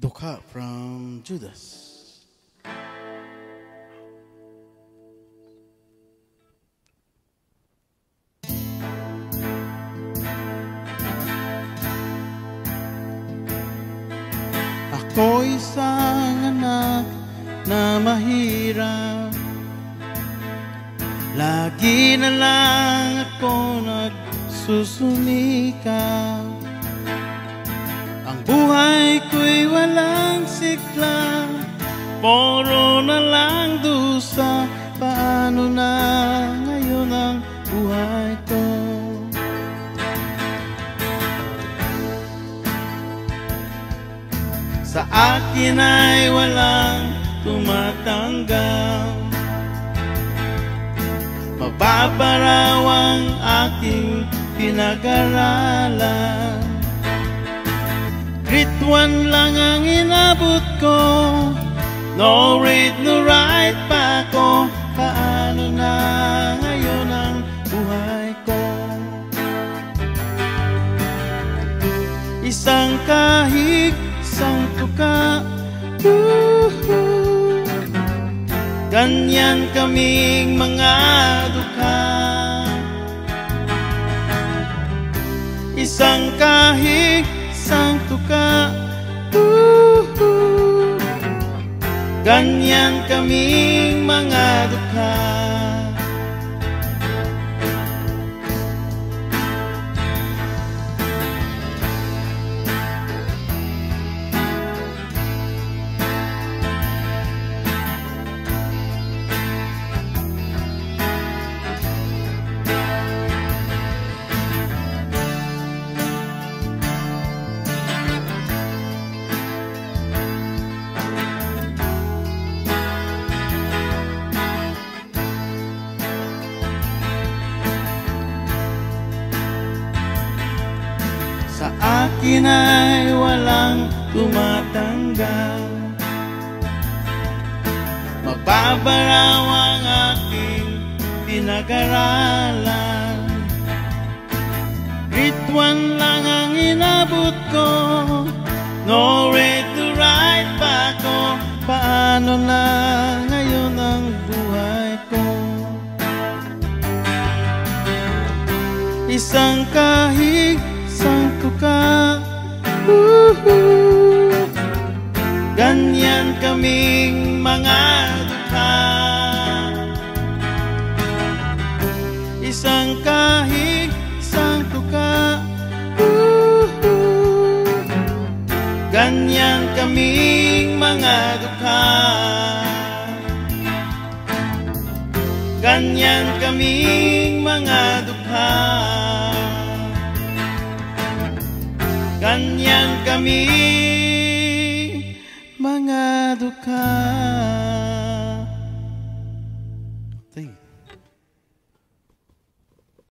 Dukha from Judas. Ako isang anak na mahirap, lagi na lang ako nagsusumikap. Ang buhay ko'y walang sigla, puro na lang dusa. Paano na ngayon ang buhay ko? Sa akin ay walang tumatanggap, mababaraw ang aking pinag-aralan. Grade 1 lang ang inabot ko, no read, no write pa ko. Paano na ngayon ang buhay ko? Isang kahig, isang tuka, ganyan kaming mga dukha. Isang kahig, isang tuka, ganyan kaming mga dukha. Sa akin ay walang tumatanggap, mababaraw ang aking pinag-aralan. Grade 1 lang ang inabot ko, no read to write pa ko. Paano na ngayon ang buhay ko? Isang kahig, isang tuka, ganyan kaming mga dukha. Isang kahig, isang tuka, ganyan kaming mga dukha. Ganyan kaming mga dukha. Ganyan kami mga dukha.